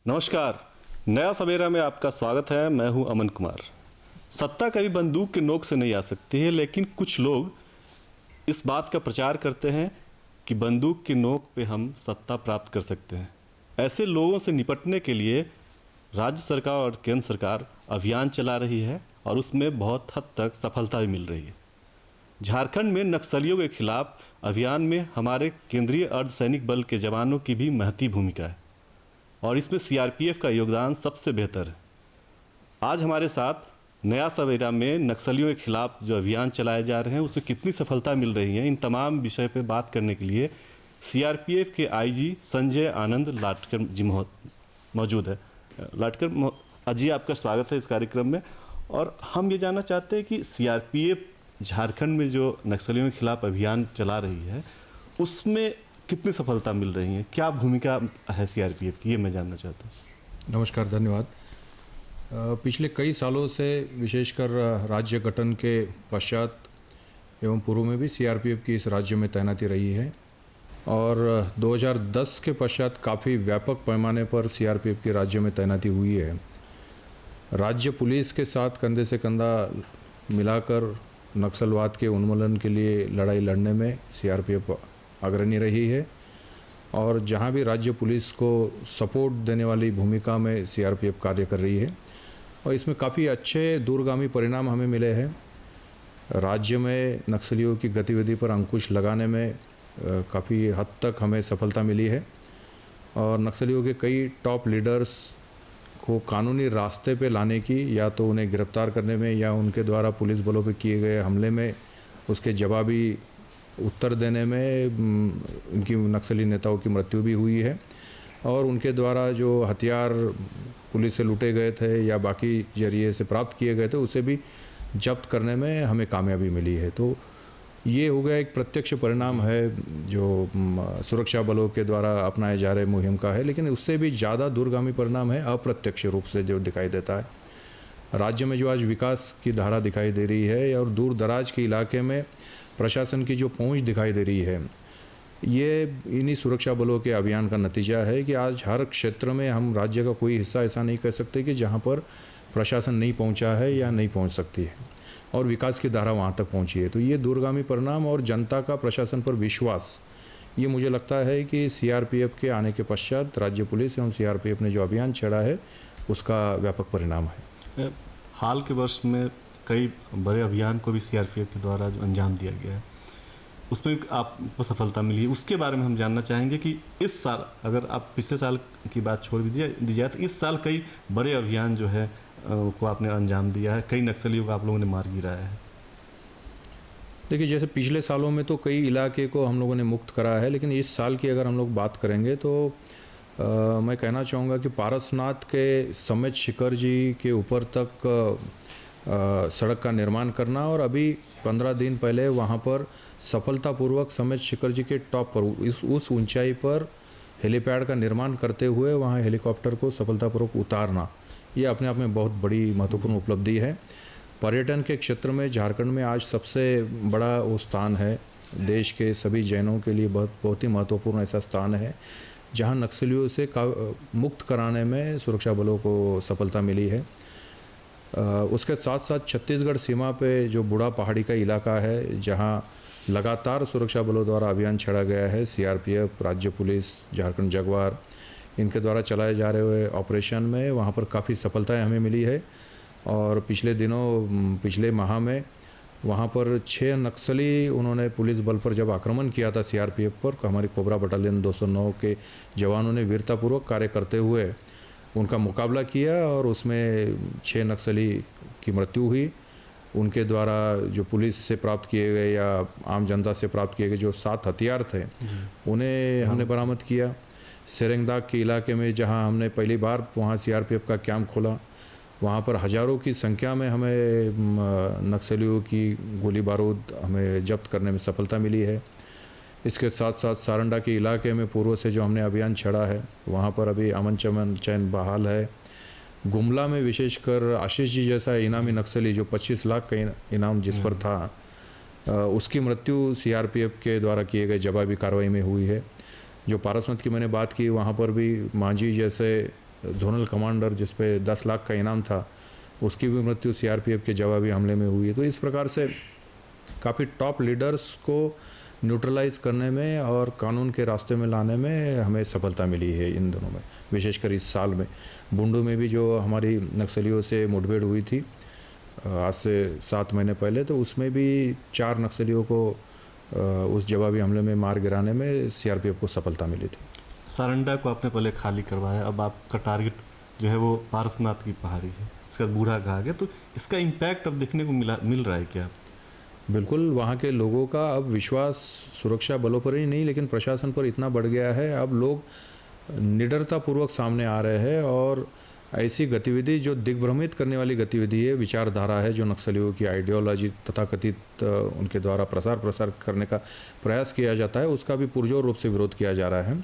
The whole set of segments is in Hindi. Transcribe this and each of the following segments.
नमस्कार। नया सवेरा में आपका स्वागत है। मैं हूं अमन कुमार। सत्ता कभी बंदूक के नोक से नहीं आ सकती है, लेकिन कुछ लोग इस बात का प्रचार करते हैं कि बंदूक की नोक पे हम सत्ता प्राप्त कर सकते हैं। ऐसे लोगों से निपटने के लिए राज्य सरकार और केंद्र सरकार अभियान चला रही है और उसमें बहुत हद तक सफलता भी मिल रही है। झारखंड में नक्सलियों के खिलाफ अभियान में हमारे केंद्रीय अर्धसैनिक बल के जवानों की भी महती भूमिका है और इसमें सीआरपीएफ का योगदान सबसे बेहतर है। आज हमारे साथ नया सवेरा में नक्सलियों के खिलाफ जो अभियान चलाए जा रहे हैं उसमें कितनी सफलता मिल रही है, इन तमाम विषय पर बात करने के लिए सीआरपीएफ के आईजी संजय आनंद लाटकर जी मौजूद है। लाटकर जी, आपका स्वागत है इस कार्यक्रम में। और हम ये जानना चाहते हैं कि सीआरपीएफ झारखंड में जो नक्सलियों के खिलाफ अभियान चला रही है उसमें कितनी सफलता मिल रही है, क्या भूमिका है सीआरपीएफ की, ये मैं जानना चाहता हूँ। नमस्कार, धन्यवाद। पिछले कई सालों से विशेषकर राज्य गठन के पश्चात एवं पूर्व में भी सीआरपीएफ की इस राज्य में तैनाती रही है और 2010 के पश्चात काफ़ी व्यापक पैमाने पर सीआरपीएफ की राज्य में तैनाती हुई है। राज्य पुलिस के साथ कंधे से कंधा मिलाकर नक्सलवाद के उन्मूलन के लिए लड़ाई लड़ने में सीआरपीएफ अग्रणी रही है और जहां भी राज्य पुलिस को सपोर्ट देने वाली भूमिका में सीआरपीएफ कार्य कर रही है और इसमें काफ़ी अच्छे दूरगामी परिणाम हमें मिले हैं। राज्य में नक्सलियों की गतिविधि पर अंकुश लगाने में काफ़ी हद तक हमें सफलता मिली है और नक्सलियों के कई टॉप लीडर्स को कानूनी रास्ते पे लाने की, या तो उन्हें गिरफ्तार करने में या उनके द्वारा पुलिस बलों पे किए गए हमले में उसके जवाबी उत्तर देने में उनकी नक्सली नेताओं की मृत्यु भी हुई है और उनके द्वारा जो हथियार पुलिस से लूटे गए थे या बाकी जरिए से प्राप्त किए गए थे उसे भी जब्त करने में हमें कामयाबी मिली है। तो ये हो गया एक प्रत्यक्ष परिणाम है जो सुरक्षा बलों के द्वारा अपनाए जा रहे मुहिम का है, लेकिन उससे भी ज़्यादा दूरगामी परिणाम है अप्रत्यक्ष रूप से जो दिखाई देता है। राज्य में जो आज विकास की धारा दिखाई दे रही है और दूर दराज के इलाके में प्रशासन की जो पहुंच दिखाई दे रही है, ये इन्हीं सुरक्षा बलों के अभियान का नतीजा है कि आज हर क्षेत्र में हम राज्य का कोई हिस्सा ऐसा नहीं कह सकते कि जहां पर प्रशासन नहीं पहुंचा है या नहीं पहुंच सकती है और विकास की धारा वहां तक पहुंची है। तो ये दूरगामी परिणाम और जनता का प्रशासन पर विश्वास, ये मुझे लगता है कि सीआरपीएफ के आने के पश्चात राज्य पुलिस एवं सीआरपीएफ ने जो अभियान छेड़ा है उसका व्यापक परिणाम है। हाल के वर्ष में कई बड़े अभियान को भी सीआरपीएफ के द्वारा जो अंजाम दिया गया है उसमें आपको सफलता मिली है, उसके बारे में हम जानना चाहेंगे कि इस साल, अगर आप पिछले साल की बात छोड़ भी दी जाए तो इस साल कई बड़े अभियान जो है को आपने अंजाम दिया है, कई नक्सलियों को आप लोगों ने मार गिराया है। देखिए, जैसे पिछले सालों में तो कई इलाके को हम लोगों ने मुक्त करा है, लेकिन इस साल की अगर हम लोग बात करेंगे तो मैं कहना चाहूँगा कि पारसनाथ के समेत शिखर जी के ऊपर तक सड़क का निर्माण करना और अभी 15 दिन पहले वहाँ पर सफलतापूर्वक समेत शिखर जी के टॉप पर उस ऊंचाई पर हेलीपैड का निर्माण करते हुए वहाँ हेलीकॉप्टर को सफलतापूर्वक उतारना, ये अपने आप में बहुत बड़ी महत्वपूर्ण उपलब्धि है। पर्यटन के क्षेत्र में झारखंड में आज सबसे बड़ा वो स्थान है, देश के सभी जैनों के लिए बहुत ही महत्वपूर्ण ऐसा स्थान है जहाँ नक्सलियों से मुक्त कराने में सुरक्षा बलों को सफलता मिली है। उसके साथ साथ छत्तीसगढ़ सीमा पे जो बूढ़ा पहाड़ी का इलाका है जहां लगातार सुरक्षा बलों द्वारा अभियान छेड़ा गया है, सीआरपीएफ, राज्य पुलिस, झारखंड जगुआर, इनके द्वारा चलाए जा रहे हुए ऑपरेशन में वहां पर काफ़ी सफलताएं हमें मिली है और पिछले माह में वहां पर 6 नक्सली उन्होंने पुलिस बल पर जब आक्रमण किया था सीआरपीएफ पर, हमारी कोबरा बटालियन 209 के जवानों ने वीरतापूर्वक कार्य करते हुए उनका मुकाबला किया और उसमें 6 नक्सली की मृत्यु हुई। उनके द्वारा जो पुलिस से प्राप्त किए गए या आम जनता से प्राप्त किए गए जो 7 हथियार थे उन्हें हमने बरामद किया। सेरेंगदाग के इलाके में जहां हमने पहली बार वहां सीआरपीएफ का कैंप खोला, वहां पर हज़ारों की संख्या में हमें नक्सलियों की गोली बारूद हमें जब्त करने में सफलता मिली है। इसके साथ साथ सारंडा के इलाके में पूर्व से जो हमने अभियान छेड़ा है वहाँ पर अभी अमन चैन बहाल है। गुमला में विशेषकर आशीष जी जैसा इनामी नक्सली जो 25 लाख का इनाम जिस पर था, उसकी मृत्यु सीआरपीएफ के द्वारा किए गए जवाबी कार्रवाई में हुई है। जो पारसनाथ की मैंने बात की वहाँ पर भी मांझी जैसे नक्सली जो 25 लाख का इनाम जिस पर था, उसकी मृत्यु सीआरपीएफ के द्वारा किए गए जवाबी कार्रवाई में हुई है। जो पारसनाथ की मैंने बात की वहाँ पर भी मांझी जैसे नक्सली जो 25 लाख का इनाम जिस पर था, उसकी मृत्यु सीआरपीएफ के द्वारा किए गए जवाबी कार्रवाई में हुई है। जो पारसनाथ की मैंने बात की वहाँ पर भी मांझी जैसे जोनल कमांडर जिस पे 10 लाख का इनाम था, उसकी भी मृत्यु सीआरपीएफ के जवाबी हमले में हुई है। तो इस प्रकार से काफ़ी टॉप लीडर्स को न्यूट्रलाइज करने में और कानून के रास्ते में लाने में हमें सफलता मिली है इन दिनों में, विशेषकर इस साल में। बुंडू में भी जो हमारी नक्सलियों से मुठभेड़ हुई थी आज से 7 महीने पहले, तो उसमें भी 4 नक्सलियों को उस जवाबी हमले में मार गिराने में सीआरपीएफ को सफलता मिली थी। सारंडा को आपने पहले खाली करवाया, अब आपका टारगेट जो है वो पारसनाथ की पहाड़ी है, इसका बूढ़ा घाघ है, तो इसका इम्पैक्ट अब देखने को मिल रहा है क्या? बिल्कुल, वहाँ के लोगों का अब विश्वास सुरक्षा बलों पर ही नहीं लेकिन प्रशासन पर इतना बढ़ गया है। अब लोग निडरतापूर्वक सामने आ रहे हैं और ऐसी गतिविधि जो दिग्भ्रमित करने वाली गतिविधि है, विचारधारा है, जो नक्सलियों की आइडियोलॉजी तथाकथित उनके द्वारा प्रसार करने का प्रयास किया जाता है, उसका भी पुरजोर रूप से विरोध किया जा रहा है।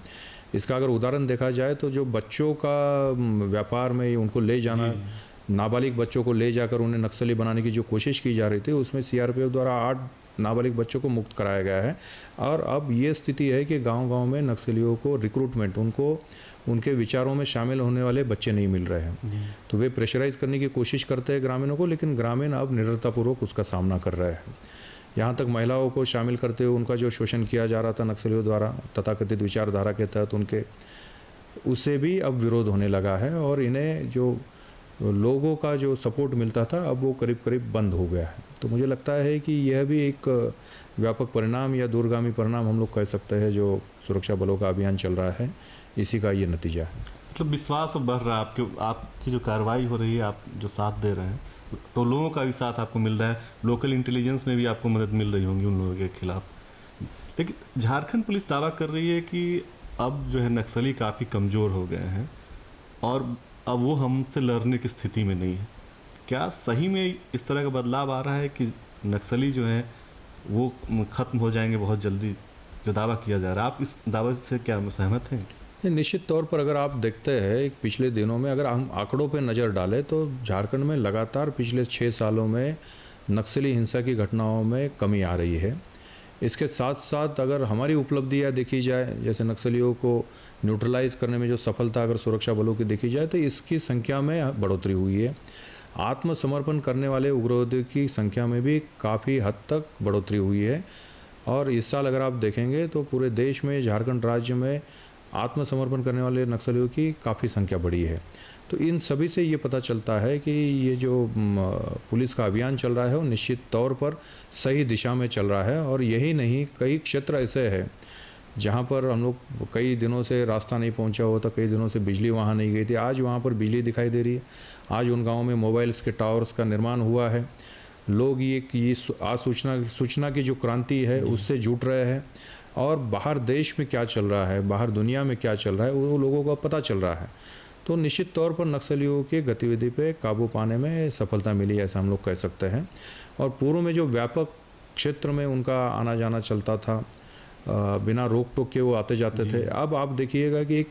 इसका अगर उदाहरण देखा जाए तो जो बच्चों का व्यापार में उनको ले जाना, नाबालिग बच्चों को ले जाकर उन्हें नक्सली बनाने की जो कोशिश की जा रही थी, उसमें सीआरपीएफ द्वारा 8 नाबालिग बच्चों को मुक्त कराया गया है। और अब ये स्थिति है कि गांव-गांव में नक्सलियों को रिक्रूटमेंट, उनको उनके विचारों में शामिल होने वाले बच्चे नहीं मिल रहे हैं। तो वे प्रेशराइज करने की कोशिश करते हैं ग्रामीणों को, लेकिन ग्रामीण अब निडरतापूर्वक उसका सामना कर रहे हैं। यहाँ तक महिलाओं को शामिल करते हुए उनका जो शोषण किया जा रहा था नक्सलियों द्वारा तथाकथित विचारधारा के तहत उनके, उससे भी अब विरोध होने लगा है और इन्हें जो लोगों का जो सपोर्ट मिलता था अब वो करीब करीब बंद हो गया है। तो मुझे लगता है कि यह भी एक व्यापक परिणाम या दूरगामी परिणाम हम लोग कह सकते हैं जो सुरक्षा बलों का अभियान चल रहा है, इसी का ये नतीजा है। मतलब विश्वास बढ़ रहा है आपकी जो कार्रवाई हो रही है, आप जो साथ दे रहे हैं, तो लोगों का भी साथ आपको मिल रहा है, लोकल इंटेलिजेंस में भी आपको मदद मिल रही होंगी उन लोगों के खिलाफ। लेकिन झारखंड पुलिस दावा कर रही है कि अब जो है नक्सली काफ़ी कमज़ोर हो गए हैं और अब वो हमसे लड़ने की स्थिति में नहीं है। क्या सही में इस तरह का बदलाव आ रहा है कि नक्सली जो है वो ख़त्म हो जाएंगे बहुत जल्दी, जो दावा किया जा रहा है? आप इस दावे से क्या सहमत हैं? निश्चित तौर पर अगर आप देखते हैं पिछले दिनों में, अगर हम आंकड़ों पर नज़र डालें तो झारखंड में लगातार पिछले 6 सालों में नक्सली हिंसा की घटनाओं में कमी आ रही है। इसके साथ साथ अगर हमारी उपलब्धियां देखी जाए, जैसे नक्सलियों को न्यूट्रलाइज करने में जो सफलता अगर सुरक्षा बलों की देखी जाए, तो इसकी संख्या में बढ़ोतरी हुई है। आत्मसमर्पण करने वाले उग्रवादियों की संख्या में भी काफ़ी हद तक बढ़ोतरी हुई है। और इस साल अगर आप देखेंगे तो पूरे देश में, झारखंड राज्य में आत्मसमर्पण करने वाले नक्सलियों की काफ़ी संख्या बढ़ी है। तो इन सभी से ये पता चलता है कि ये जो पुलिस का अभियान चल रहा है वो निश्चित तौर पर सही दिशा में चल रहा है। और यही नहीं, कई क्षेत्र ऐसे हैं जहाँ पर हम लोग कई दिनों से रास्ता नहीं पहुँचा हुआ था, कई दिनों से बिजली वहाँ नहीं गई थी, आज वहाँ पर बिजली दिखाई दे रही है। आज उन गाँवों में मोबाइल्स के टावर्स का निर्माण हुआ है। लोग ये सूचना की जो क्रांति है उससे जुट रहे हैं और बाहर देश में क्या चल रहा है, बाहर दुनिया में क्या चल रहा है, वो लोगों को पता चल रहा है। तो निश्चित तौर पर नक्सलियों की गतिविधि पे काबू पाने में सफलता मिली, ऐसा हम लोग कह सकते हैं। और पूर्व में जो व्यापक क्षेत्र में उनका आना जाना चलता था, बिना रोक टोक के वो आते जाते थे, अब आप देखिएगा कि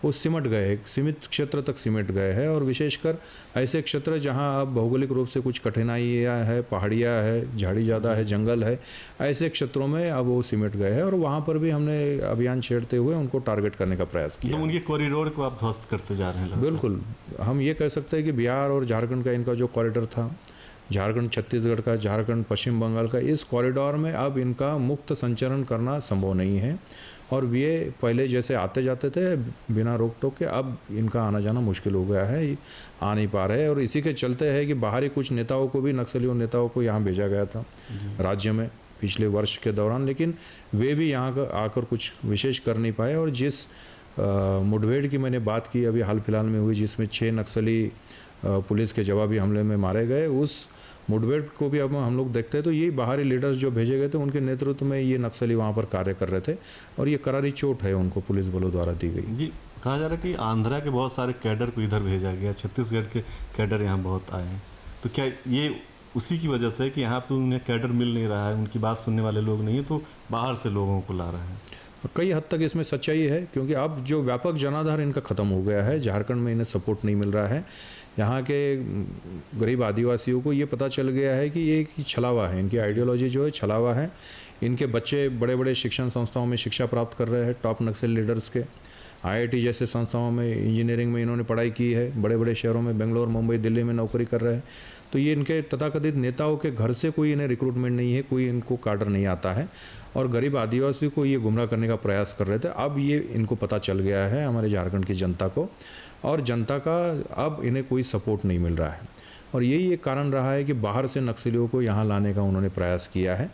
वो सिमट गए, एक सीमित क्षेत्र तक सिमट गए हैं। और विशेषकर ऐसे क्षेत्र जहां अब भौगोलिक रूप से कुछ कठिनाइयाँ है, पहाड़ियाँ है, झाड़ी ज़्यादा है, जंगल है, ऐसे क्षेत्रों में अब वो सिमट गए हैं और वहाँ पर भी हमने अभियान छेड़ते हुए उनको टारगेट करने का प्रयास किया। तो उनके कॉरिडोर को आप ध्वस्त करते जा रहे हैं? बिल्कुल, हम ये कह सकते हैं कि बिहार और झारखंड का इनका जो कॉरिडोर था, झारखंड छत्तीसगढ़ का, झारखंड पश्चिम बंगाल का, इस कॉरिडोर में अब इनका मुक्त संचरण करना संभव नहीं है। और ये पहले जैसे आते जाते थे बिना रोक टोक के, अब इनका आना जाना मुश्किल हो गया है, आ नहीं पा रहे हैं। और इसी के चलते है कि बाहरी कुछ नेताओं को भी, नक्सलियों नेताओं को यहाँ भेजा गया था राज्य में पिछले वर्ष के दौरान, लेकिन वे भी यहाँ आकर कुछ विशेष कर नहीं पाए। और जिस मुठभेड़ की मैंने बात की अभी हाल फिलहाल में हुई, जिसमें 6 नक्सली पुलिस के जवाबी हमले में मारे गए, उस मुठभेड़ को भी अब हम लोग देखते हैं तो ये बाहरी लीडर्स जो भेजे गए थे उनके नेतृत्व में ये नक्सली वहाँ पर कार्य कर रहे थे और ये करारी चोट है उनको पुलिस बलों द्वारा दी गई। जी, कहा जा रहा है कि आंध्रा के बहुत सारे कैडर को इधर भेजा गया, छत्तीसगढ़ के कैडर यहाँ बहुत आए हैं, तो क्या ये उसी की वजह से कि यहाँ पर उन्हें कैडर मिल नहीं रहा है, उनकी बात सुनने वाले लोग नहीं है, तो बाहर से लोगों को ला रहे हैं? कई हद तक इसमें सच्चाई है, क्योंकि अब जो व्यापक जनाधार इनका ख़त्म हो गया है, झारखंड में इन्हें सपोर्ट नहीं मिल रहा है। यहाँ के गरीब आदिवासियों को ये पता चल गया है कि ये एक छलावा है, इनकी आइडियोलॉजी जो है छलावा है। इनके बच्चे बड़े बड़े शिक्षण संस्थाओं में शिक्षा प्राप्त कर रहे हैं टॉप नक्सल लीडर्स के, आईआईटी जैसे संस्थाओं में इंजीनियरिंग में इन्होंने पढ़ाई की है, बड़े बड़े शहरों में बेंगलोर, मुंबई, दिल्ली में नौकरी कर रहे हैं। तो ये इनके तथाकथित नेताओं के घर से कोई इन्हें रिक्रूटमेंट नहीं है, कोई इनको काडर नहीं आता है, और गरीब आदिवासी को ये गुमराह करने का प्रयास कर रहे थे। अब ये इनको पता चल गया है, हमारे झारखंड की जनता को, और जनता का अब इन्हें कोई सपोर्ट नहीं मिल रहा है। और यही एक कारण रहा है कि बाहर से नक्सलियों को यहाँ लाने का उन्होंने प्रयास किया है,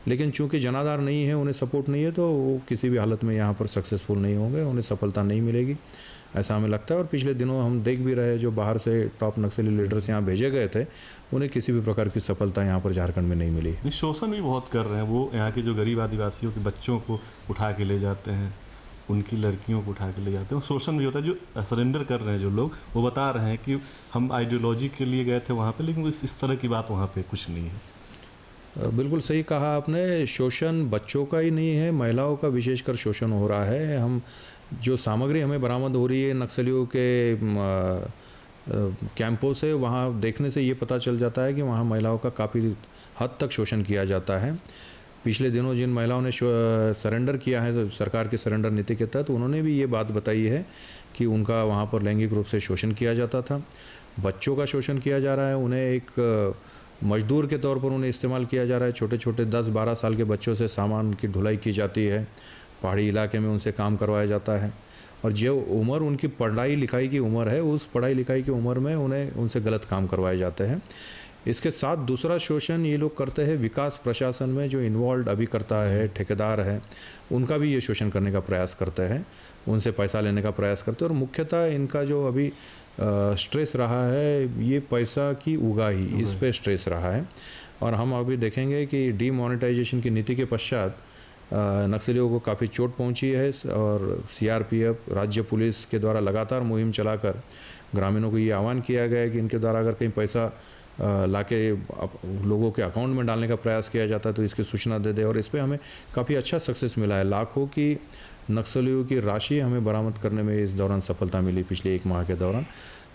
लेकिन चूंकि जनाधार नहीं है, उन्हें सपोर्ट नहीं है, तो वो किसी भी हालत में यहाँ पर सक्सेसफुल नहीं होंगे, उन्हें सफलता नहीं मिलेगी, ऐसा हमें लगता है। और पिछले दिनों हम देख भी रहे हैं, जो बाहर से टॉप नक्सली लीडर्स यहाँ भेजे गए थे, उन्हें किसी भी प्रकार की सफलता यहाँ पर झारखंड में नहीं मिली। शोषण भी बहुत कर रहे हैं वो, यहाँ के जो गरीब आदिवासियों के बच्चों को उठा के ले जाते हैं, उनकी लड़कियों को उठा के ले जाते हैं। शोषण भी होता है। जो सरेंडर कर रहे हैं जो लोग, वो बता रहे हैं कि हम आइडियोलॉजी के लिए गए थे वहाँ पे, लेकिन इस तरह की बात वहाँ पे कुछ नहीं है। बिल्कुल सही कहा आपने। शोषण बच्चों का ही नहीं है, महिलाओं का विशेषकर शोषण हो रहा है। हम जो सामग्री हमें बरामद हो रही है नक्सलियों के कैंपों से, वहाँ देखने से ये पता चल जाता है कि वहाँ महिलाओं का काफ़ी हद तक शोषण किया जाता है। पिछले दिनों जिन महिलाओं ने सरेंडर किया है सरकार के सरेंडर नीति के तहत, उन्होंने भी ये बात बताई है कि उनका वहाँ पर लैंगिक रूप से शोषण किया जाता था। बच्चों का शोषण किया जा रहा है, उन्हें एक मजदूर के तौर पर उन्हें इस्तेमाल किया जा रहा है। छोटे छोटे 10-12 साल के बच्चों से सामान की ढुलाई की जाती है, पहाड़ी इलाके में उनसे काम करवाया जाता है, और जो उम्र उनकी पढ़ाई लिखाई की उम्र है, उस पढ़ाई लिखाई की उम्र में उन्हें उनसे गलत काम करवाए जाते हैं। इसके साथ दूसरा शोषण ये लोग करते हैं विकास प्रशासन में, जो इन्वॉल्व अभी करता है, ठेकेदार है, उनका भी ये शोषण करने का प्रयास करते हैं, उनसे पैसा लेने का प्रयास करते हैं। और मुख्यतः इनका जो अभी स्ट्रेस रहा है, ये पैसा की उगाही, इस पे स्ट्रेस रहा है। और हम अभी देखेंगे कि डीमोनेटाइजेशन की नीति के पश्चात नक्सलियों को काफ़ी चोट पहुंची है, और सीआरपीएफ, राज्य पुलिस के द्वारा लगातार मुहिम चलाकर ग्रामीणों को ये आह्वान किया गया है कि इनके द्वारा अगर कहीं पैसा लाके लोगों के अकाउंट में डालने का प्रयास किया जाता है तो इसकी सूचना दे दे। और इस पर हमें काफ़ी अच्छा सक्सेस मिला है। लाखों की नक्सलियों की राशि हमें बरामद करने में इस दौरान सफलता मिली पिछले 1 माह के दौरान।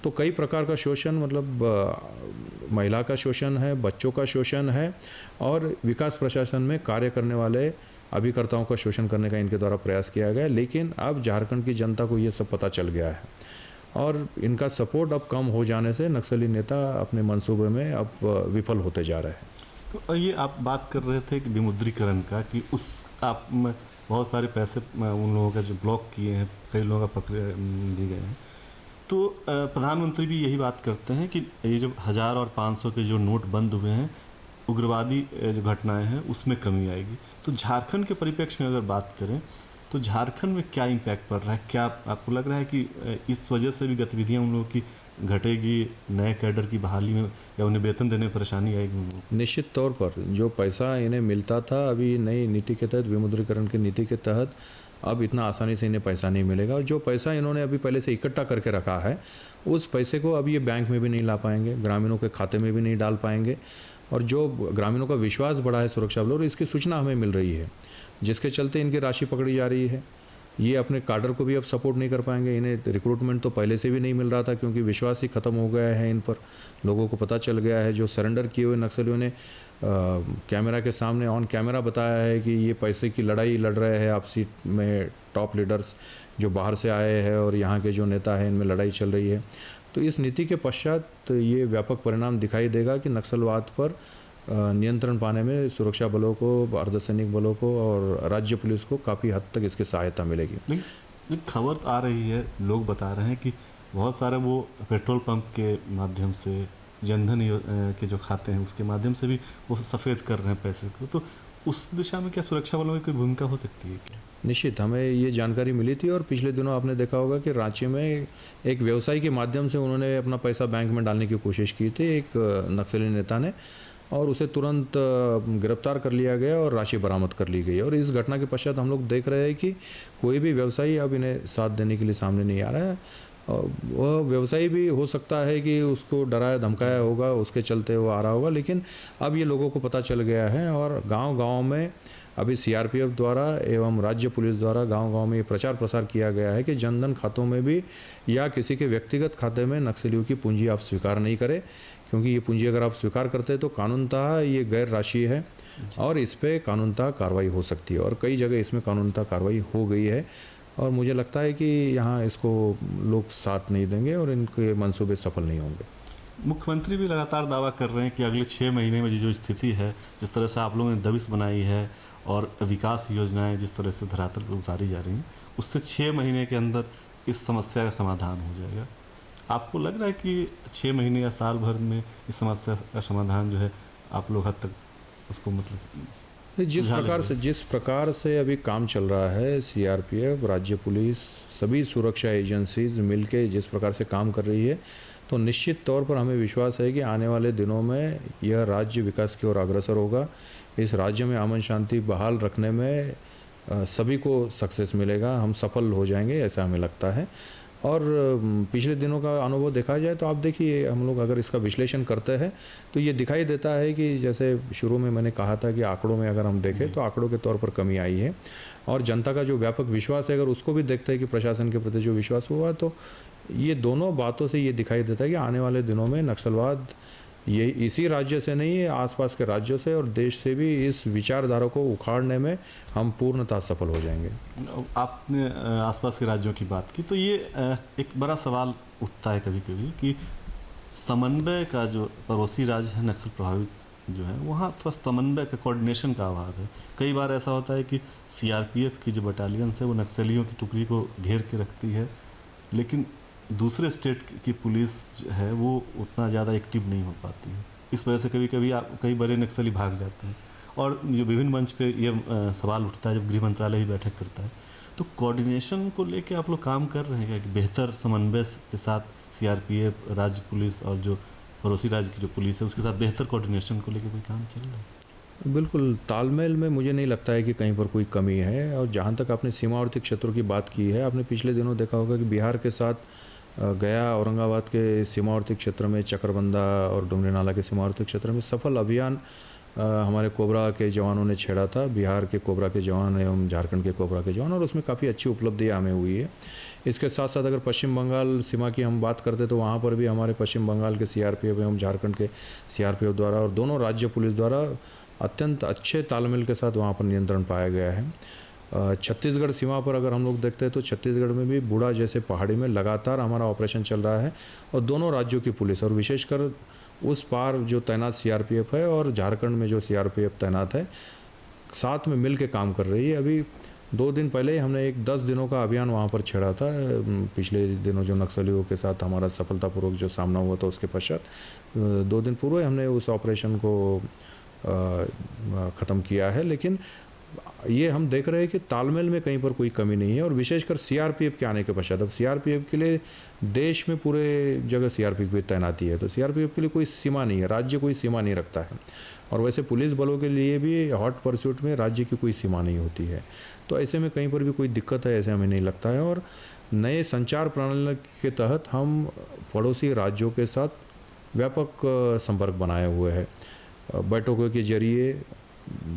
तो कई प्रकार का शोषण, मतलब महिला का शोषण है, बच्चों का शोषण है, और विकास प्रशासन में कार्य करने वाले अभिकर्ताओं का शोषण करने का इनके द्वारा प्रयास किया गया है। लेकिन अब झारखंड की जनता को ये सब पता चल गया है, और इनका सपोर्ट अब कम हो जाने से नक्सली नेता अपने मंसूबे में अब विफल होते जा रहे हैं। तो ये आप बात कर रहे थे कि विमुद्रीकरण का, कि उस आप बहुत सारे पैसे उन लोगों का जो ब्लॉक किए हैं, कई लोगों का पकड़े दिए गए हैं। तो प्रधानमंत्री भी यही बात करते हैं कि ये जो 1000 और 500 के जो नोट बंद हुए हैं, उग्रवादी जो घटनाएं हैं उसमें कमी आएगी। तो झारखंड के परिप्रेक्ष्य में अगर बात करें तो झारखंड में क्या इम्पैक्ट पड़ रहा है? क्या आपको लग रहा है कि इस वजह से भी गतिविधियां उन लोगों की घटेगी, नए कैडर की बहाली में, या उन्हें वेतन देने में परेशानी आएगी उन लोगों को? निश्चित तौर पर जो पैसा इन्हें मिलता था अभी नई नीति के तहत, विमुद्रीकरण की नीति के तहत, अब इतना आसानी से इन्हें पैसा नहीं मिलेगा। और जो पैसा इन्होंने अभी पहले से इकट्ठा करके रखा है, उस पैसे को अब ये बैंक में भी नहीं ला पाएंगे, ग्रामीणों के खाते में भी नहीं डाल पाएंगे। और जो ग्रामीणों का विश्वास बढ़ा है सुरक्षा बलों, और इसकी सूचना हमें मिल रही है, जिसके चलते इनकी राशि पकड़ी जा रही है। ये अपने काडर को भी अब सपोर्ट नहीं कर पाएंगे। इन्हें रिक्रूटमेंट तो पहले से भी नहीं मिल रहा था, क्योंकि विश्वास ही खत्म हो गया है इन पर। लोगों को पता चल गया है, जो सरेंडर किए हुए नक्सलियों ने कैमरा के सामने ऑन कैमरा बताया है कि ये पैसे की लड़ाई लड़ रहे हैं आपसी में, टॉप लीडर्स जो बाहर से आए हैं और यहाँ के जो नेता हैं, इनमें लड़ाई चल रही है। तो इस नीति के पश्चात ये व्यापक परिणाम दिखाई देगा कि नक्सलवाद पर नियंत्रण पाने में सुरक्षा बलों को, अर्धसैनिक बलों को और राज्य पुलिस को काफ़ी हद तक इसकी सहायता मिलेगी। लेकिन खबर आ रही है, लोग बता रहे हैं कि बहुत सारे वो पेट्रोल पंप के माध्यम से, जनधन के जो खाते हैं उसके माध्यम से भी वो सफ़ेद कर रहे हैं पैसे को। तो उस दिशा में क्या सुरक्षा बलों की कोई भूमिका हो सकती है क्या? निश्चित, हमें ये जानकारी मिली थी, और पिछले दिनों आपने देखा होगा कि रांची में एक व्यवसायी के माध्यम से उन्होंने अपना पैसा बैंक में डालने की कोशिश की थी एक नक्सली नेता ने, और उसे तुरंत गिरफ्तार कर लिया गया और राशि बरामद कर ली गई। और इस घटना के पश्चात हम लोग देख रहे हैं कि कोई भी व्यवसायी अब इन्हें साथ देने के लिए सामने नहीं आ रहा है। वह व्यवसायी भी हो सकता है कि उसको डराया धमकाया होगा, उसके चलते वो आ रहा होगा, लेकिन अब ये लोगों को पता चल गया है। और गांव-गांव में अभी सीआरपीएफ द्वारा एवं राज्य पुलिस द्वारा गांव-गांव में ये प्रचार प्रसार किया गया है कि जनधन खातों में भी या किसी के व्यक्तिगत खाते में नक्सलियों की पूंजी आप स्वीकार नहीं करें, क्योंकि ये पूंजी अगर आप स्वीकार करते हैं तो कानूनतः ये गैर राशि है और इस पर कानूनतः कार्रवाई हो सकती है। और कई जगह इसमें कानूनतः कार्रवाई हो गई है। और मुझे लगता है कि यहाँ इसको लोग साथ नहीं देंगे और इनके मंसूबे सफल नहीं होंगे। मुख्यमंत्री भी लगातार दावा कर रहे हैं कि अगले 6 महीने में जो स्थिति है, जिस तरह से आप लोगों ने दबिश बनाई है और विकास योजनाएं जिस तरह से धरातल पर उतारी जा रही हैं, उससे 6 महीने के अंदर इस समस्या का समाधान हो जाएगा। आपको लग रहा है कि 6 महीने या साल भर में इस समस्या का समाधान जो है आप लोग हद तक उसको मतलब जिस प्रकार से अभी काम चल रहा है, सीआरपीएफ, राज्य पुलिस, सभी सुरक्षा एजेंसीज मिलके जिस प्रकार से काम कर रही है, तो निश्चित तौर पर हमें विश्वास है कि आने वाले दिनों में यह राज्य विकास की ओर अग्रसर होगा। इस राज्य में अमन शांति बहाल रखने में सभी को सक्सेस मिलेगा, हम सफल हो जाएंगे ऐसा हमें लगता है। और पिछले दिनों का अनुभव देखा जाए तो आप देखिए, हम लोग अगर इसका विश्लेषण करते हैं तो ये दिखाई देता है कि जैसे शुरू में मैंने कहा था कि आंकड़ों में अगर हम देखें तो आंकड़ों के तौर पर कमी आई है, और जनता का जो व्यापक विश्वास है अगर उसको भी देखते हैं कि प्रशासन के प्रति जो विश्वास हुआ, तो ये दोनों बातों से ये दिखाई देता है कि आने वाले दिनों में नक्सलवाद ये इसी राज्य से नहीं है, आसपास के राज्यों से और देश से भी इस विचारधारा को उखाड़ने में हम पूर्णतः सफल हो जाएंगे। आपने आसपास के राज्यों की बात की, तो ये एक बड़ा सवाल उठता है कभी कभी कि समन्वय का जो पड़ोसी राज्य है नक्सल प्रभावित जो है, वहाँ थोड़ा समन्वय का कोऑर्डिनेशन का अभाव है। कई बार ऐसा होता है कि सीआरपीएफ की जो बटालियन है वो नक्सलियों की टुकड़ी को घेर के रखती है, लेकिन दूसरे स्टेट की पुलिस है वो उतना ज़्यादा एक्टिव नहीं हो पाती है। इस वजह से कभी कभी कई बड़े नक्सली भाग जाते हैं, और जो विभिन्न मंच पे ये सवाल उठता है जब गृह मंत्रालय भी बैठक करता है, तो कोऑर्डिनेशन को लेके आप लोग काम कर रहे हैं क्या कि बेहतर समन्वय के साथ सीआरपीएफ, राज्य पुलिस और जो पड़ोसी राज्य की जो पुलिस है उसके साथ बेहतर कोऑर्डिनेशन को लेकर कोई काम चल रहा है? बिल्कुल, तालमेल में मुझे नहीं लगता है कि कहीं पर कोई कमी है। और जहाँ तक आपने सीमावर्ती क्षेत्रों की बात की है, आपने पिछले दिनों देखा होगा कि बिहार के साथ गया, औरंगाबाद के सीमावर्ती क्षेत्र में, चकरबंदा और डुमरी नाला के सीमावर्ती क्षेत्र में सफल अभियान हमारे कोबरा के जवानों ने छेड़ा था, बिहार के कोबरा के जवान एवं झारखंड के कोबरा के जवान, और उसमें काफ़ी अच्छी उपलब्धियाँ हमें हुई है। इसके साथ साथ अगर पश्चिम बंगाल सीमा की हम बात करते तो वहाँ पर भी हमारे पश्चिम बंगाल के सीआरपीएफ एवं झारखंड के सीआरपीएफ द्वारा और दोनों राज्य पुलिस द्वारा अत्यंत अच्छे तालमेल के साथ वहाँ पर नियंत्रण पाया गया है। छत्तीसगढ़ सीमा पर अगर हम लोग देखते हैं तो छत्तीसगढ़ में भी बूढ़ा जैसे पहाड़ी में लगातार हमारा ऑपरेशन चल रहा है, और दोनों राज्यों की पुलिस और विशेषकर उस पार जो तैनात सीआरपीएफ है और झारखंड में जो सीआरपीएफ तैनात है, साथ में मिल के काम कर रही है। अभी 2 दिन पहले हमने एक 10 दिनों का अभियान वहाँ पर छेड़ा था। पिछले दिनों जो नक्सलियों के साथ हमारा सफलतापूर्वक जो सामना हुआ था उसके पश्चात 2 दिन पूर्व हमने उस ऑपरेशन को ख़त्म किया है। लेकिन ये हम देख रहे हैं कि तालमेल में कहीं पर कोई कमी नहीं है, और विशेषकर सीआरपीएफ के आने के पश्चात अब सीआरपीएफ के लिए देश में पूरे जगह सीआरपीएफ की तैनाती है, तो सीआरपीएफ के लिए कोई सीमा नहीं है, राज्य कोई सीमा नहीं रखता है। और वैसे पुलिस बलों के लिए भी हॉट परस्यूट में राज्य की कोई सीमा नहीं होती है, तो ऐसे में कहीं पर भी कोई दिक्कत है ऐसे हमें नहीं लगता है। और नए संचार प्रणाली के तहत हम पड़ोसी राज्यों के साथ व्यापक संपर्क बनाए हुए हैं, बैठकों के जरिए,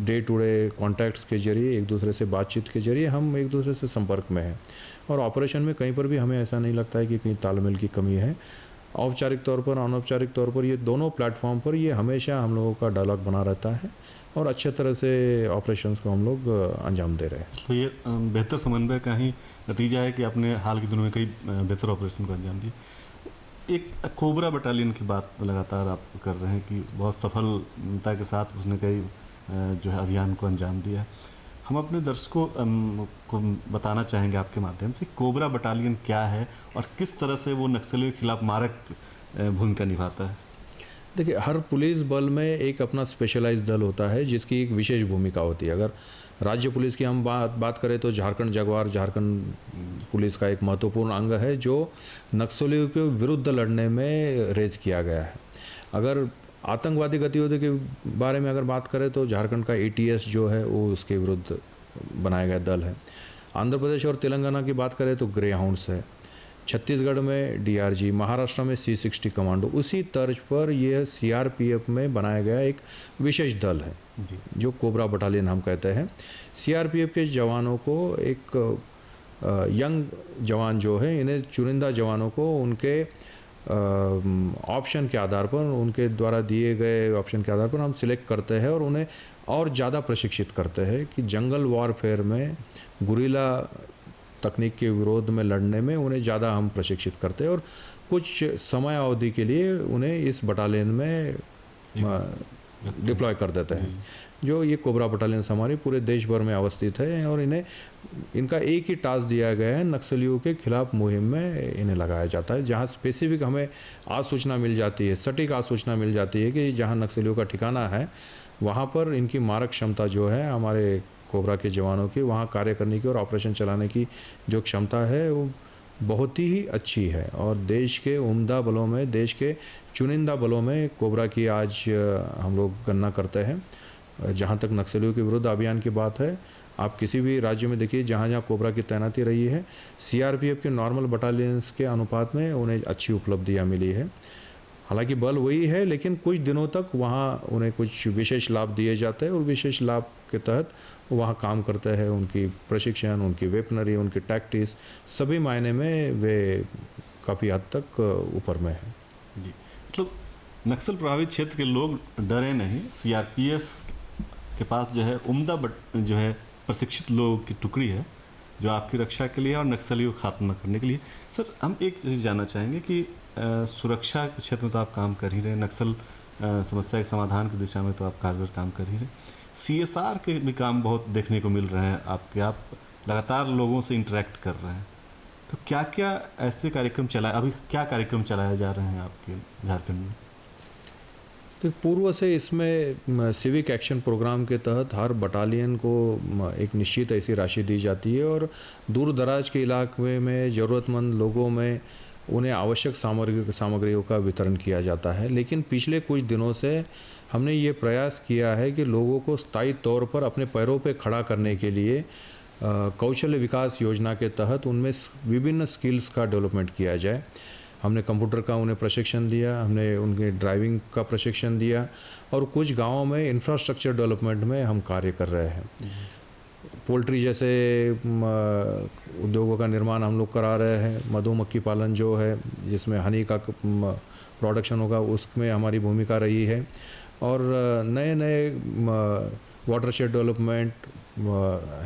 डे टू डे कॉन्टैक्ट्स के जरिए, एक दूसरे से बातचीत के जरिए हम एक दूसरे से संपर्क में हैं, और ऑपरेशन में कहीं पर भी हमें ऐसा नहीं लगता है कि कहीं तालमेल की कमी है। औपचारिक तौर पर, अनौपचारिक तौर पर, ये दोनों प्लेटफॉर्म पर ये हमेशा हम लोगों का डायलॉग बना रहता है, और अच्छे तरह से ऑपरेशंस को हम लोग अंजाम दे रहे हैं। तो ये बेहतर समन्वय का ही नतीजा है कि आपने हाल के दिनों में कई बेहतर ऑपरेशन को अंजाम दिया। एक कोबरा बटालियन की बात लगातार आप कर रहे हैं कि बहुत सफलता के साथ उसने कई जो है अभियान को अंजाम दिया है। हम अपने दर्शकों को बताना चाहेंगे आपके माध्यम से कोबरा बटालियन क्या है और किस तरह से वो नक्सलियों के खिलाफ मारक भूमिका निभाता है। देखिए, हर पुलिस बल में एक अपना स्पेशलाइज्ड दल होता है जिसकी एक विशेष भूमिका होती है। अगर राज्य पुलिस की हम बात करें तो झारखंड जगुआर झारखंड पुलिस का एक महत्वपूर्ण अंग है जो नक्सलियों के विरुद्ध लड़ने में रेज किया गया है। अगर आतंकवादी गतिविधियों के बारे में अगर बात करें तो झारखंड का ATS जो है वो उसके विरुद्ध बनाया गया दल है। आंध्र प्रदेश और तेलंगाना की बात करें तो ग्रे हाउंड्स है, छत्तीसगढ़ में DRG, महाराष्ट्र में C60 कमांडो। उसी तर्ज पर यह CRPF में बनाया गया एक विशेष दल है जो कोबरा बटालियन हम कहते हैं। CRPF के जवानों को एक यंग जवान जो है, इन्हें चुनिंदा जवानों को उनके ऑप्शन के आधार पर, उनके द्वारा दिए गए ऑप्शन के आधार पर हम सिलेक्ट करते हैं और उन्हें और ज़्यादा प्रशिक्षित करते हैं कि जंगल वॉरफेयर में, गुरिल्ला तकनीक के विरोध में लड़ने में उन्हें ज़्यादा हम प्रशिक्षित करते हैं और कुछ समय अवधि के लिए उन्हें इस बटालियन में डिप्लॉय कर देते हैं। जो ये कोबरा बटालियन हमारी पूरे देश भर में अवस्थित है और इनका एक ही टास्क दिया गया है, नक्सलियों के खिलाफ मुहिम में इन्हें लगाया जाता है। जहाँ स्पेसिफिक हमें आज सूचना मिल जाती है, सटीक आज सूचना मिल जाती है कि जहाँ नक्सलियों का ठिकाना है वहाँ पर इनकी मारक क्षमता जो है हमारे कोबरा के जवानों की, वहाँ कार्य करने की और ऑपरेशन चलाने की जो क्षमता है वो बहुत ही अच्छी है। और देश के उम्दा बलों में, देश के चुनिंदा बलों में कोबरा की आज हम लोग गणना करते हैं। जहाँ तक नक्सलियों के विरुद्ध अभियान की बात है, आप किसी भी राज्य में देखिए जहाँ जहाँ कोबरा की तैनाती रही है, सीआरपीएफ के नॉर्मल बटालियंस के अनुपात में उन्हें अच्छी उपलब्धियाँ मिली है। हालांकि बल वही है, लेकिन कुछ दिनों तक वहाँ उन्हें कुछ विशेष लाभ दिए जाते हैं और विशेष लाभ के तहत वहाँ काम करते हैं। उनकी प्रशिक्षण, उनकी वेपनरी, उनकी टैक्टिस, सभी मायने में वे काफ़ी हद तक ऊपर में है जी। मतलब नक्सल प्रभावित क्षेत्र के लोग डरे नहीं, सीआरपीएफ के पास जो है उम्दा जो है प्रशिक्षित लोगों की टुकड़ी है जो आपकी रक्षा के लिए और नक्सलियों को खात्मा करने के लिए। सर, हम एक चीज़ जानना चाहेंगे कि सुरक्षा के क्षेत्र में तो आप काम कर ही रहे, नक्सल समस्या के समाधान की दिशा में तो आप कारगर काम कर ही रहे, सीएसआर के भी काम बहुत देखने को मिल रहे हैं आपके, आप लगातार लोगों से इंटरेक्ट कर रहे हैं, तो क्या क्या ऐसे कार्यक्रम अभी क्या कार्यक्रम चलाए जा रहे हैं आपके झारखंड में? तो पूर्व से इसमें सिविक एक्शन प्रोग्राम के तहत हर बटालियन को एक निश्चित ऐसी राशि दी जाती है और दूर दराज के इलाके में ज़रूरतमंद लोगों में उन्हें आवश्यक सामग्रियों का वितरण किया जाता है। लेकिन पिछले कुछ दिनों से हमने ये प्रयास किया है कि लोगों को स्थायी तौर पर अपने पैरों पर खड़ा करने के लिए कौशल्य विकास योजना के तहत उनमें विभिन्न स्किल्स का डेवलपमेंट किया जाए। हमने कंप्यूटर का उन्हें प्रशिक्षण दिया, हमने उनके ड्राइविंग का प्रशिक्षण दिया और कुछ गांवों में इंफ्रास्ट्रक्चर डेवलपमेंट में हम कार्य कर रहे हैं। पोल्ट्री जैसे उद्योगों का निर्माण हम लोग करा रहे हैं। मधुमक्खी पालन जो है जिसमें हनी का प्रोडक्शन होगा, उसमें हमारी भूमिका रही है। और नए नए watershed development,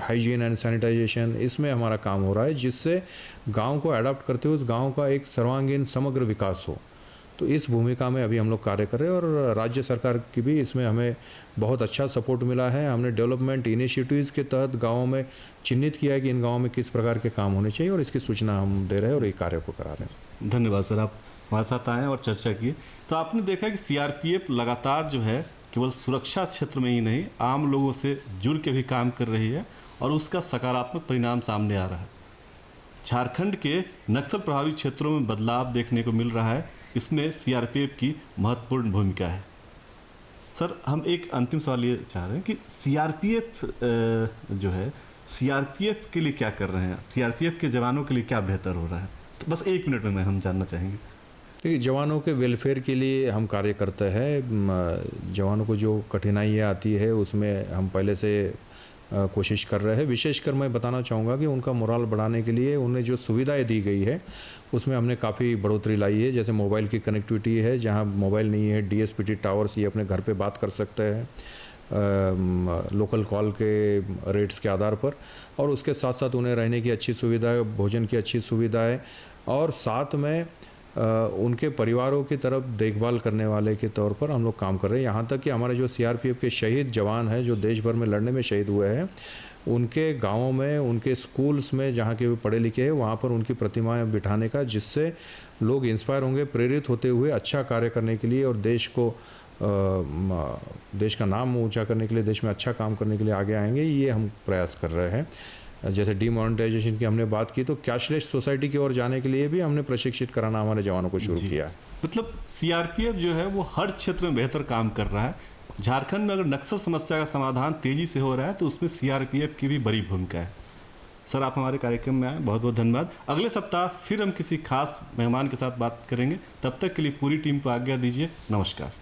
hygiene and sanitisation, इसमें हमारा काम हो रहा है जिससे गांव को अडॉप्ट करते हुए उस गांव का एक सर्वांगीण समग्र विकास हो। तो इस भूमिका में अभी हम लोग कार्य कर रहे हैं और राज्य सरकार की भी इसमें हमें बहुत अच्छा सपोर्ट मिला है। हमने डेवलपमेंट इनिशिएटिव्स के तहत गाँवों में चिन्हित किया है कि इन गाँवों में किस प्रकार के काम होने चाहिए और इसकी सूचना हम दे रहे हैं और ये कार्य को करा रहे हैं। धन्यवाद सर, आप हमारे साथ आए और चर्चा की। तो आपने देखा कि सीआरपीएफ लगातार जो है केवल सुरक्षा क्षेत्र में ही नहीं, आम लोगों से जुड़ के भी काम कर रही है और उसका सकारात्मक परिणाम सामने आ रहा है। झारखंड के नक्सल प्रभावित क्षेत्रों में बदलाव देखने को मिल रहा है, इसमें सीआरपीएफ की महत्वपूर्ण भूमिका है। सर, हम एक अंतिम सवाल ये चाह रहे हैं कि सीआरपीएफ जो है, सीआरपीएफ के लिए क्या कर रहे हैं, सीआरपीएफ के जवानों के लिए क्या बेहतर हो रहा है, तो बस 1 मिनट में हम जानना चाहेंगे। देखिए, जवानों के वेलफेयर के लिए हम कार्य करते हैं। जवानों को जो कठिनाइयाँ आती है उसमें हम पहले से कोशिश कर रहे हैं। विशेषकर मैं बताना चाहूँगा कि उनका मोराल बढ़ाने के लिए उन्हें जो सुविधाएं दी गई है उसमें हमने काफ़ी बढ़ोतरी लाई है। जैसे मोबाइल की कनेक्टिविटी है, जहाँ मोबाइल नहीं है डीएसपीटी टावर्स ये अपने घर पे बात कर सकते हैं लोकल कॉल के रेट्स के आधार पर, और उसके साथ साथ उन्हें रहने की अच्छी सुविधा है, भोजन की अच्छी सुविधा है और साथ में उनके परिवारों की तरफ देखभाल करने वाले के तौर पर हम लोग काम कर रहे हैं। यहाँ तक कि हमारे जो सीआरपीएफ के शहीद जवान हैं जो देश भर में लड़ने में शहीद हुए हैं, उनके गांवों में, उनके स्कूल्स में जहाँ के पढ़े लिखे हैं वहाँ पर उनकी प्रतिमाएं बिठाने का, जिससे लोग इंस्पायर होंगे, प्रेरित होते हुए अच्छा कार्य करने के लिए और देश का नाम ऊंचा करने के लिए, देश में अच्छा काम करने के लिए आगे आएंगे। ये हम प्रयास कर रहे हैं। जैसे डीमोनेटाइजेशन की हमने बात की, तो कैशलेस सोसाइटी की ओर जाने के लिए भी हमने प्रशिक्षित कराना हमारे जवानों को शुरू किया है। मतलब सीआरपीएफ जो है वो हर क्षेत्र में बेहतर काम कर रहा है। झारखंड में अगर नक्सल समस्या का समाधान तेजी से हो रहा है तो उसमें सीआरपीएफ की भी बड़ी भूमिका है। सर, आप हमारे कार्यक्रम में आए, बहुत बहुत धन्यवाद। अगले सप्ताह फिर हम किसी खास मेहमान के साथ बात करेंगे, तब तक के लिए पूरी टीम को आज्ञा दीजिए। नमस्कार।